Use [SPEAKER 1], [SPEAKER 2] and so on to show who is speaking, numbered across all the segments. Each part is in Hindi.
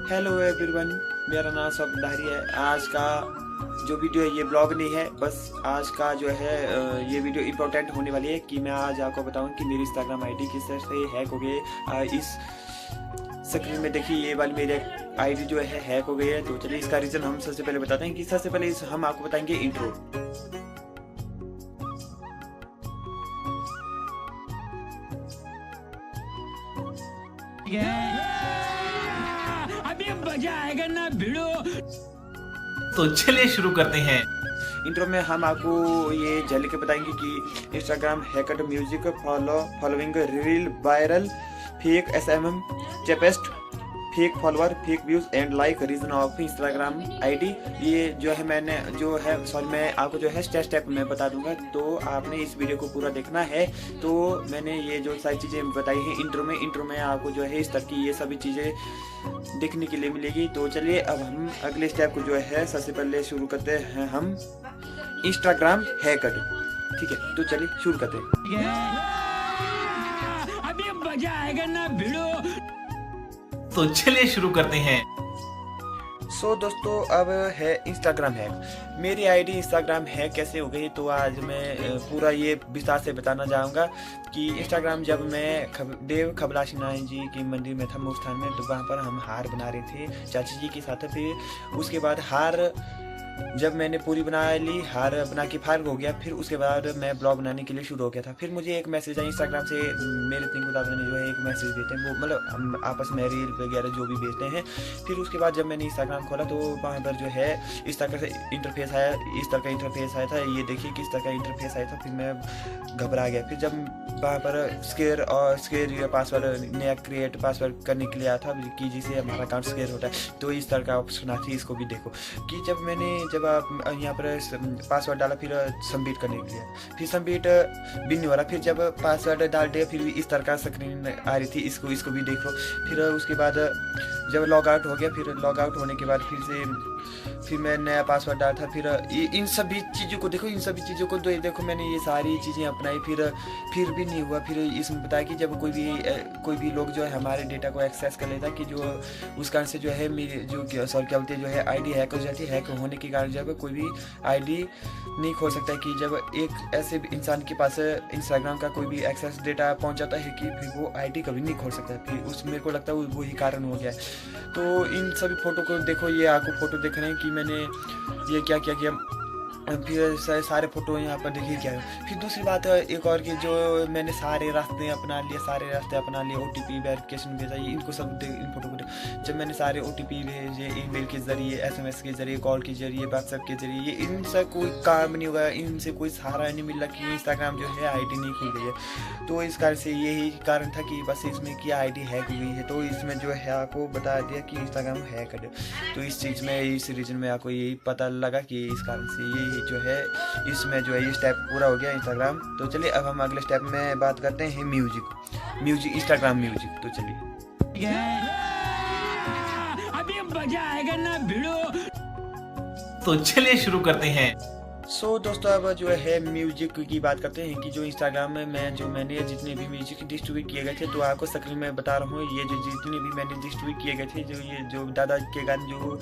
[SPEAKER 1] हेलो एवरीवन, मेरा नाम स्वप्नधारी है। आज का जो वीडियो है ये ब्लॉग नहीं है, बस आज का जो है ये वीडियो इम्पोर्टेंट होने वाली है कि मैं आज आपको बताऊं कि मेरी इंस्टाग्राम आईडी किस तरह से हैक हो गई है। इस स्क्रीन में देखिए ये वाली मेरी आईडी जो है हैक हो गई है। तो चलिए इसका रीज़न हम सबसे पहले बताते हैं कि सबसे पहले हम आपको बताएंगे इंट्रो।
[SPEAKER 2] अभी मजा आएगा ना भिड़ो।
[SPEAKER 3] तो चलिए शुरू करते हैं।
[SPEAKER 1] इंट्रो में हम आपको ये झलक के बताएंगे कि Instagram hacked music following reel viral fake SMM cheapest fake follower fake views and like reason of Instagram ID. ये जो है मैं आपको जो है स्टेप में बता दूंगा, तो आपने इस वीडियो को पूरा देखना है। तो मैंने ये जो सारी चीज़ें बताई हैं इंट्रो में आपको जो है इस तरह की ये सभी चीज़ें देखने के लिए मिलेगी। तो चलिए अब हम अगले स्टेप को जो है सबसे पहले शुरू करते हैं हम इंस्टाग्राम हैकड। ठीक है, तो चलिए शुरू करते हैं।
[SPEAKER 2] अभी मजा आएगा ना भिड़ो।
[SPEAKER 3] तो चलिए शुरू करते हैं।
[SPEAKER 1] दोस्तों अब है इंस्टाग्राम हैक। मेरी आईडी इंस्टाग्राम हैक कैसे हो गई, तो आज मैं पूरा ये विस्तार से बताना चाहूँगा कि इंस्टाग्राम जब मैं देव खबलाशी नारायण जी की मंदिर में था मुस्तान में, तो वहाँ पर हम हार बना रहे थे चाची जी के साथ। फिर उसके बाद हार जब मैंने पूरी बना ली, हार बना के फायर हो गया, फिर उसके बाद मैं ब्लॉग बनाने के लिए शुरू हो गया था। फिर मुझे एक मैसेज आया इंस्टाग्राम से, मेरे तिंकू दादा ने जो है एक मैसेज देते हैं, वो मतलब हम आपस में रील वगैरह जो भी भेजते हैं। फिर उसके बाद जब मैंने इंस्टाग्राम खोला तो वहाँ पर जो है इस तरह से इंटरफेस आया, इस तरह का इंटरफेस आया था। ये देखिए किस तरह का इंटरफेस आया था। फिर मैं घबरा गया। फिर जब वहाँ पर स्केयर पासवर्ड नया क्रिएट पासवर्ड करने के लिए आया था कि जिसे हमारा अकाउंट स्केयर होता है, तो इस तरह का ऑप्शन आती है। इसको भी देखो कि जब आप यहाँ पर पासवर्ड डाला, फिर सबमिट करने के लिए, फिर सबमिट भी नहीं हो रहा। फिर जब पासवर्ड डाल दिया, फिर भी इस तरह का स्क्रीन आ रही थी। इसको भी देखो। फिर उसके बाद जब लॉग आउट हो गया, फिर लॉग आउट होने के बाद फिर मैं नया पासवर्ड डाला था। फिर इन सभी चीज़ों को देखो, इन सभी चीज़ों को देखो, मैंने ये सारी चीज़ें अपनाई, फिर भी नहीं हुआ। फिर इसमें बताया कि जब कोई भी लोग जो है हमारे डेटा को एक्सेस कर लेता, कि जो उस कारण से जो है मेरी जो सॉरी क्या बोलते हैं, जो है आईडी हैक हो जाती है। हैक होने के कारण जब कोई भी आईडी नहीं खोल सकता है, कि जब एक ऐसे इंसान के पास इंस्टाग्राम का कोई भी एक्सेस डेटा पहुंच जाता है कि फिर वो आईडी कभी नहीं खोल सकता। फिर मेरे को लगता है वही कारण हो गया है। तो इन सभी फोटो को देखो, ये आपको फोटो देख रहे हैं कि मैंने ये क्या किया। फिर सारे फोटो यहाँ पर देखिए क्या है। फिर दूसरी बात एक और कि जो मैंने सारे रास्ते अपना लिए, OTP वेरिफिकेशन भेजा, ये इनको सब इन फोटो को जब मैंने सारे OTP भेजे ईमेल के जरिए, SMS के जरिए, कॉल के जरिए, व्हाट्सएप के जरिए, ये इनसे कोई काम नहीं हुआ, इनसे कोई सहारा नहीं मिला कि इंस्टाग्राम जो है आईडी नहीं खुल गई है। तो इस कारण से यही कारण था कि बस इसमें की आईडी हैक हुई है। तो इसमें जो है आपको बता दिया कि इंस्टाग्राम हैक है। तो इस चीज़ में, इस रीजन में आपको यही पता लगा कि इस कारण से ये जो है इसमें जो है ये स्टेप पूरा हो गया इंस्टाग्राम। तो चलिए अब हम अगले स्टेप में बात करते हैं म्यूजिक इंस्टाग्राम म्यूजिक। तो चलिए
[SPEAKER 2] अभी मजा आएगा ना भिड़ो।
[SPEAKER 3] तो चलिए शुरू करते हैं।
[SPEAKER 1] दोस्तों अब जो है म्यूजिक की बात करते हैं कि जो इंस्टाग्राम में मैंने जितने भी म्यूजिक डिस्ट्रीब्यूट किए गए थे, तो आपको स्क्रीन में बता रहा हूँ ये जो जितने भी मैंने डिस्ट्रीब्यूट किए गए थे, जो दादा के गाने, जो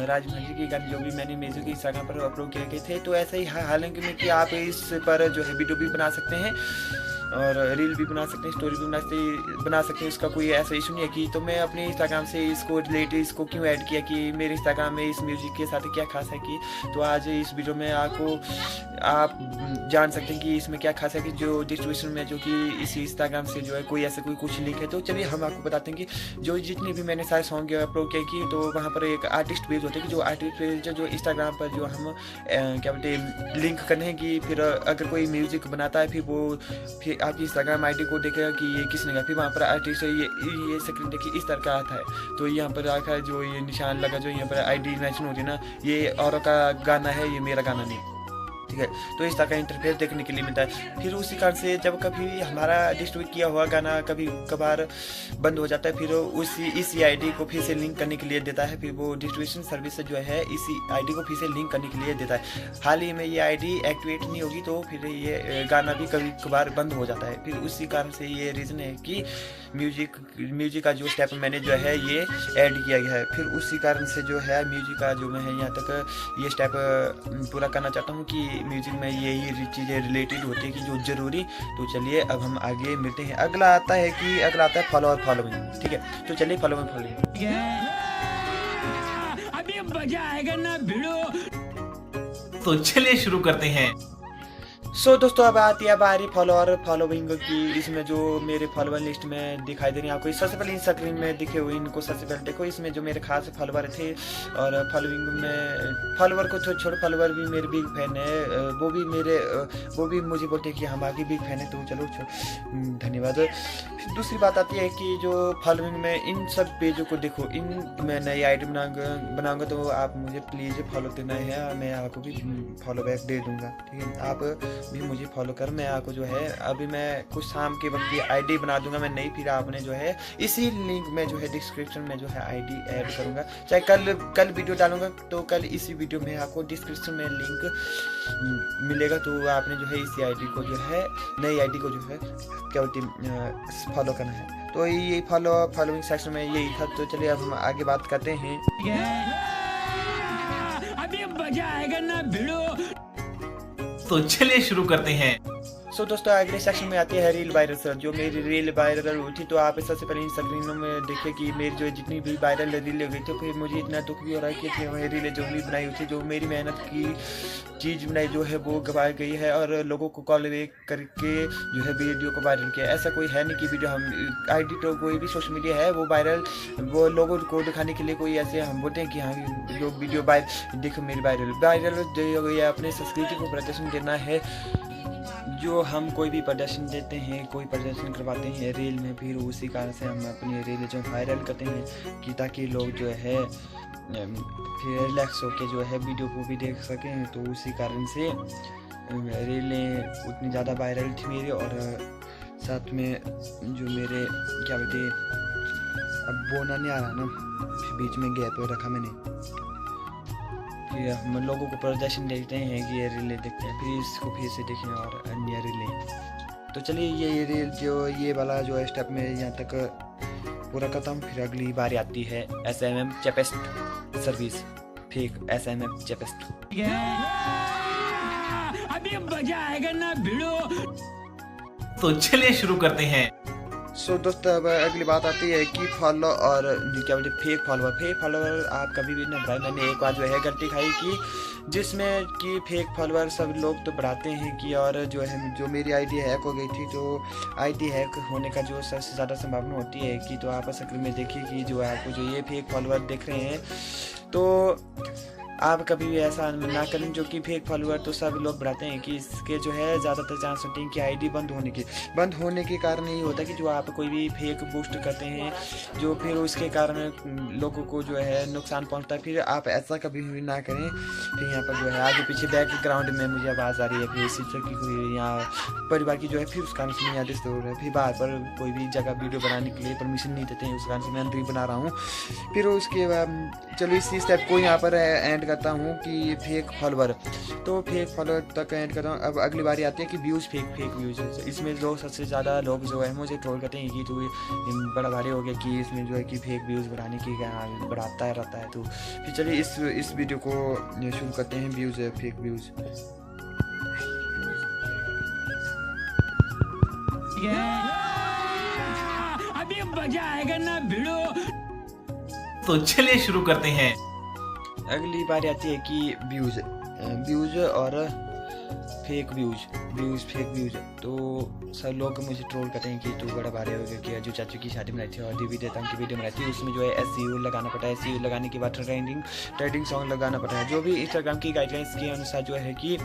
[SPEAKER 1] राजमहल जी के गाने, जो भी मैंने म्यूजिक इंस्टाग्राम पर अपलोड किए गए थे, तो ऐसे ही हालांकि में कि आप इस पर जो है वीडियो भी बना सकते हैं और रील भी बना सकते हैं, स्टोरी भी बना सकते हैं। इसका कोई ऐसा इशू नहीं है। कि तो मैं अपने इंस्टाग्राम से इसको रिलेटेड इसको क्यों ऐड किया, कि मेरे इंस्टाग्राम में इस म्यूजिक के साथ क्या खास है, कि तो आज इस वीडियो में आप जान सकते हैं कि इसमें क्या खास है, कि जो डिस्ट्रीब्यूशन में जो कि इस इंस्टाग्राम से जो है कोई कुछ लिंक है। तो चलिए हम आपको बताते हैं कि जो जितने भी मैंने सारे सॉन्ग अपलोड किए, कि तो वहाँ पर एक आर्टिस्ट पेज होते हैं, कि जो आर्टिस्ट पेज जो इंस्टाग्राम पर जो हम क्या बोलते हैं लिंक करने हैं, कि फिर अगर कोई म्यूजिक बनाता है, फिर आपकी इंस्टाग्राम आईडी को देखेगा कि ये किसने गाया। फिर वहाँ पर आर्टिस्ट ये स्क्रीन देखिए इस तरह का आता है। तो यहाँ पर आखा है जो ये निशान लगा, जो यहाँ पर आईडी मेंशन होती है ना, ये और का गाना है, ये मेरा गाना नहीं। ठीक है, तो इस तरह का इंटरफेस देखने के लिए मिलता है। फिर उसी कारण से जब कभी हमारा डिस्ट्रीब्यूट किया हुआ गाना कभी कभार बंद हो जाता है, फिर इसी आईडी को फिर से लिंक करने के लिए देता है। फिर वो डिस्ट्रीब्यूशन सर्विस जो है इसी आईडी को फिर से लिंक करने के लिए देता है। हाल ही में ये आईडी एक्टिवेट नहीं होगी, तो फिर ये गाना भी कभी कभार बंद हो जाता है। फिर उसी कारण से ये रीज़न है कि म्यूजिक का जो स्टेप मैंने जो है ये ऐड किया गया है। फिर उसी कारण से जो है म्यूजिक का जो मैं है यहाँ तक ये स्टेप पूरा करना चाहता हूँ कि म्यूजिक में यही चीज़ें रिलेटेड होती है कि जो ज़रूरी। तो चलिए अब हम आगे मिलते हैं। अगला आता है फॉलोइंग। ठीक है, तो चलिए फॉलोइंग।
[SPEAKER 2] अभी मजा आएगा ना भिड़ो।
[SPEAKER 3] तो चलिए शुरू करते हैं।
[SPEAKER 1] सो दोस्तों अब आती है बारी फॉलोइंग की। इसमें जो मेरे फॉलोअर लिस्ट में दिखाई दे रही है आपको, सबसे पहले स्क्रीन में दिखे हुए इनको सबसे पहले देखो। इसमें जो मेरे खास फॉलोअर थे और फॉलोइंग में फॉलोअर को छोटे फॉलोअर भी मेरे बिग फैन है, वो भी मुझे बोलते हैं कि हम आगे बिग फैन है। तो चलो धन्यवाद। फिर दूसरी बात आती है कि जो फॉलोइंग में इन सब पेजों को देखो, इन मैं नई आईडी बनाऊंगा तो आप मुझे प्लीज़ फॉलो देना है, मैं आपको भी फॉलो बैक दे दूंगा। ठीक है, आप भी मुझे फॉलो कर। मैं आपको जो है अभी मैं कुछ शाम के वक्त की आईडी बना दूंगा मैं नई, फिर आपने जो है इसी लिंक में जो है डिस्क्रिप्शन में जो है आईडी ऐड करूंगा। चाहे कल वीडियो डालूंगा तो कल इसी वीडियो में आपको डिस्क्रिप्शन में लिंक मिलेगा। तो आपने जो है इसी आईडी को जो है नई आईडी को जो है क्या बोलते फॉलो करना है। तो ये फॉलोइंग सेक्शन में यही था। तो चलिए अब हम आगे बात करते हैं।
[SPEAKER 2] अभी मजा आएगा ना भिड़ो।
[SPEAKER 3] तो चलिए शुरू करते हैं।
[SPEAKER 1] सो दोस्तों अगले सेक्शन में आती है रील वायरल सर। जो मेरी रील वायरल हुई थी तो आप सबसे पहले इन स्क्रीनों में देखिए कि मेरी जो जितनी भी वायरल रील हो गई थी, फिर मुझे इतना दुख भी हो रहा है कि वही रीलें जो भी बनाई हुई थी, जो मेरी मेहनत की चीज़ बनाई जो है वो गवा गई है और लोगों को कॉल बैक करके जो है वीडियो को वायरल किया। ऐसा कोई है नहीं कि वीडियो हम आईडी तो कोई भी सोशल मीडिया है वो लोगों को दिखाने के लिए कोई ऐसे हम बोलते हैं कि हाँ जो वीडियो देखो मेरी वायरल जो है अपने संस्कृति को प्रदर्शन करना है। जो हम कोई भी प्रदर्शन देते हैं, कोई प्रदर्शन करवाते हैं रील में, फिर उसी कारण से हम अपनी रील जो वायरल करते हैं कि ताकि लोग जो है फिर रिलैक्स होके जो है वीडियो को भी देख सकें। तो उसी कारण से रीलें उतनी ज़्यादा वायरल थी मेरी। और साथ में जो मेरे क्या बोलते अब बोलना नहीं आ रहा ना, बीच में गैप रखा मैंने। फिर हम लोगों को प्रदर्शन देखते हैं कि ये रीलें देखते हैं, फिर इसको फिर से देखें और अन्य रीलें। तो चलिए ये रील जो ये वाला जो स्टेप में यहाँ तक पूरा खत्म। फिर अगली बारी आती है SMM चेपेस्ट सर्विस, फेक SMM चेपेस्ट।
[SPEAKER 2] अभी मजा आएगा ना भिड़ो।
[SPEAKER 3] तो चलिए शुरू करते हैं।
[SPEAKER 1] सो दोस्तों अब अगली बात आती है कि फॉलो और क्या बोलते फेक फॉलोअर आप कभी भी ना भाई। मैंने एक बार जो है गलती खाई कि जिसमें कि फेक फॉलोअर सब लोग तो बढ़ाते हैं कि और जो मेरी आईडी हैक हो गई थी। तो आईडी हैक होने का जो सबसे ज़्यादा संभावना होती है कि तो आप स्क्रीन में देखिए कि जो आपको जो ये फेक फॉलोअर देख रहे हैं तो आप कभी भी ऐसा ना करें जो कि फेक फॉलोअर तो सब लोग बढ़ाते हैं कि इसके जो है ज़्यादातर चांस होते हैं कि आईडी बंद होने के कारण यही होता है कि जो आप कोई भी फेक पोस्ट करते हैं जो फिर उसके कारण लोगों को जो है नुकसान पहुंचता है। फिर आप ऐसा कभी भी ना करें। फिर यहाँ पर जो है आगे पीछे बैकग्राउंड में मुझे आवाज़ आ रही है, फिर शिक्षक की कोई यहाँ परिवार की जो है फिर उस कारण से मैं डिस्टर्ब हो रहा है। फिर बाहर पर कोई भी जगह वीडियो बनाने के लिए परमिशन नहीं देते हैं, उस कारण से मैं अंदर ही बना रहा हूँ। फिर उसके बाद चलो इसी स्टेप को यहाँ पर एंड करता हूँ कि फेक फॉलोअर। तो फेक फॉलोअर तक एंड करता हूँ। अब अगली बारी आती है कि व्यूज़ फेक व्यूज़। इसमें जो सबसे ज़्यादा लोग जो है मुझे ट्रोल करते हैं कि तो बड़ा भारी हो गया कि इसमें जो है कि फेक व्यूज़ बढ़ाने की क्या बढ़ाता रहता है। तो फिर चलिए इस वीडियो को शुरू करते हैं। Views fake views.
[SPEAKER 2] अभी मजा आएगा ना भिड़ो।
[SPEAKER 3] तो चलिए शुरू करते हैं।
[SPEAKER 1] अगली बार आती है कि व्यूज़ और फेक व्यूज़। तो सब लोग मुझे ट्रोल करते हैं कि तू बड़ा भारी हो गया कि जो चाचू की शादी बनाई थी और देवी देवताओं की वीडियो बनाई थी उसमें जो है SEO लगाना पड़ता है। SEO लगाने के बाद ट्रेंडिंग सॉन्ग लगाना पड़ता है। जो भी इंस्टाग्राम की गाइडलाइंस के अनुसार जो है कि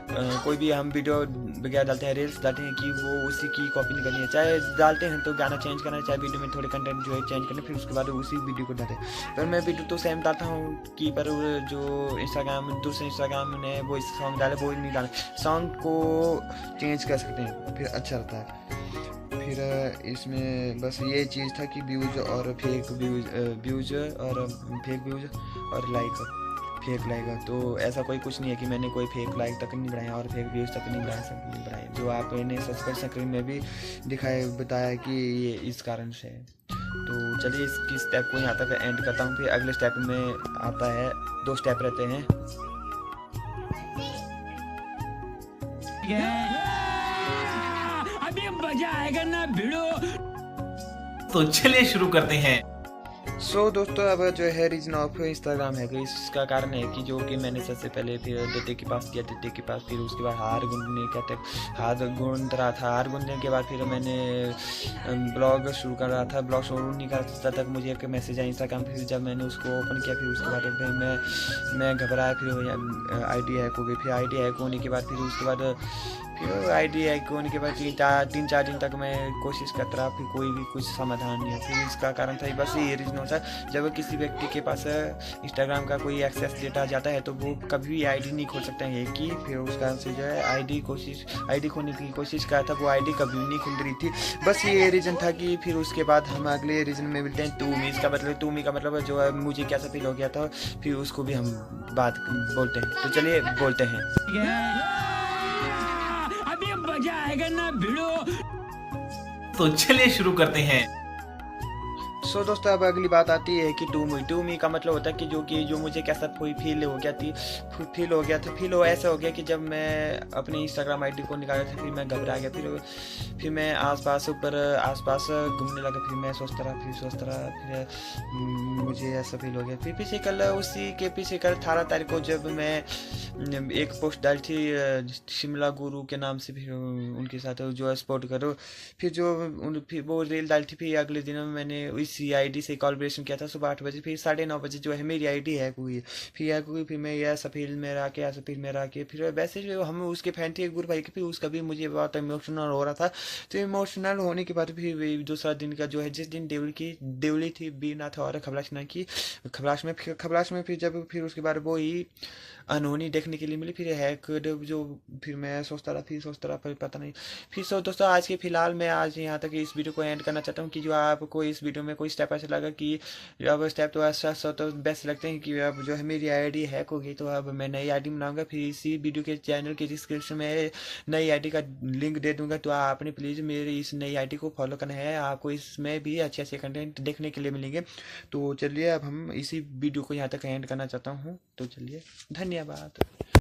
[SPEAKER 1] कोई भी हम वीडियो वगैरह डालते हैं, रील्स डालते हैं कि वो उसी की कॉपी नहीं करनी है। चाहे डालते हैं तो गाना चेंज करना है, चाहे वीडियो में थोड़े कंटेंट जो है चेंज करना, फिर उसके बाद उसी वीडियो को डालते हैं। पर मैं वीडियो तो सेम डालता हूँ कि पर जो दूसरे इंस्टाग्राम ने वो सॉन्ग डाले वो नहीं डाले, सॉन्ग को चेंज कर सकते हैं फिर अच्छा रहता है। फिर इसमें बस ये चीज़ था कि व्यूज़ और फेक व्यूज़ और लाइक फेक लाइक। तो ऐसा कोई कुछ नहीं है कि मैंने कोई फेक लाइक तक नहीं बढ़ाया और फेक व्यूज़ तक नहीं बढ़ाए। जो आपने सब्सक्राइब स्क्रीन में भी बताया कि ये इस कारण से है। तो चलिए इसकी स्टेप को यहाँ तक एंड करता हूँ। फिर अगले स्टेप में आता है, 2 स्टेप रहते हैं।
[SPEAKER 2] अभी मजा आएगा ना भिड़ो।
[SPEAKER 3] तो चलिए शुरू करते हैं।
[SPEAKER 1] सो दोस्तों, अब जो है रीजन ऑफ इंस्टाग्राम है कि इसका कारण है कि जो कि मैंने सबसे पहले फिर डेटे के पास किया, डेटे के पास फिर उसके बाद हार गूंद रहा था। हार गूंदने के बाद फिर मैंने ब्लॉग शुरू कर रहा था। ब्लॉग शुरू नहीं करता तक मुझे एक मैसेज आया इंस्टाग्राम। फिर जब मैंने उसको ओपन किया फिर उसके बाद फिर मैं घबराया। फिर आईडी हैक हो गई। फिर आईडी हैक होने के बाद फिर उसके बाद फिर आईडी हैक होने के बाद 3-4 दिन तक मैं कोशिश करता रहा, फिर कोई भी कुछ समाधान नहीं है। फिर इसका कारण था बस ये रीज़न होता है, जब किसी व्यक्ति के पास इंस्टाग्राम का कोई एक्सेस डेटा जाता है तो वो कभी भी आईडी नहीं खोल सकता है कि फिर उस कारण से जो है आईडी खोलने की कोशिश कर था, वो आईडी कभी नहीं खुल रही थी। बस ये रीज़न था कि फिर उसके बाद हम अगले रीज़न में मिलते हैं। टू मी का मतलब जो है मुझे कैसा फील हो गया था, फिर उसको भी हम बात बोलते हैं। तो चलिए बोलते हैं।
[SPEAKER 2] अभी मजा आएगा ना भिड़ो।
[SPEAKER 3] तो चलिए शुरू करते हैं।
[SPEAKER 1] सो दोस्तों, अब अगली बात आती है कि टू मी का मतलब होता है कि जो मुझे कैसा कोई फील हो गया था। ऐसा हो गया कि जब मैं अपनी इंस्टाग्राम आईडी को निकाला था फिर मैं घबरा गया। फिर मैं आसपास घूमने लगा। फिर मैं सोचता रहा फिर मुझे ऐसा फील हो गया। फिर उसी के पीछे कल 18 तारीख को जब मैं एक पोस्ट डाली थी शिमला गुरु के नाम से, फिर उनके साथ जो है सपोर्ट करो, फिर वो रील डाली थी। फिर अगले दिन मैंने इसी आईडी से कॉलब्रेशन किया था सुबह 8 बजे। फिर 9:30 बजे जो है मेरी आईडी हैक हुई। फिर मैं यह सफील में रह के फिर वैसे जो हम उसके फैन थे एक गुरु भाई के, फिर उसका भी मुझे बहुत इमोशनल हो रहा था। तो इमोशनल होने के बाद फिर दूसरा दिन का जो है, जिस दिन देवली थी बीरनाथ और खबलाश में फिर उसके बाद वो ही अनहोनी देखने के लिए मिली। फिर हैक जो फिर मैं सोचता रहा फिर पता नहीं। फिर दोस्तों आज के फिलहाल मैं आज यहाँ तक इस वीडियो को एंड करना चाहता हूँ कि जो आपको इस वीडियो में कोई स्टेप ऐसा लगा कि अब स्टेप तो ऐसा तो बेस्ट लगते हैं कि अब जो है मेरी आईडी हैक हो गई, तो अब मैं नई आईडी बनाऊंगा। फिर इसी वीडियो के चैनल के डिस्क्रिप्शन में नई आईडी का लिंक दे दूंगा। तो आपने प्लीज़ मेरी इस नई आईडी को फॉलो करना है। आपको इसमें भी अच्छे कंटेंट देखने के लिए मिलेंगे। तो चलिए अब हम इसी वीडियो को यहाँ तक एंड करना चाहता हूँ। तो चलिए धन्यवाद।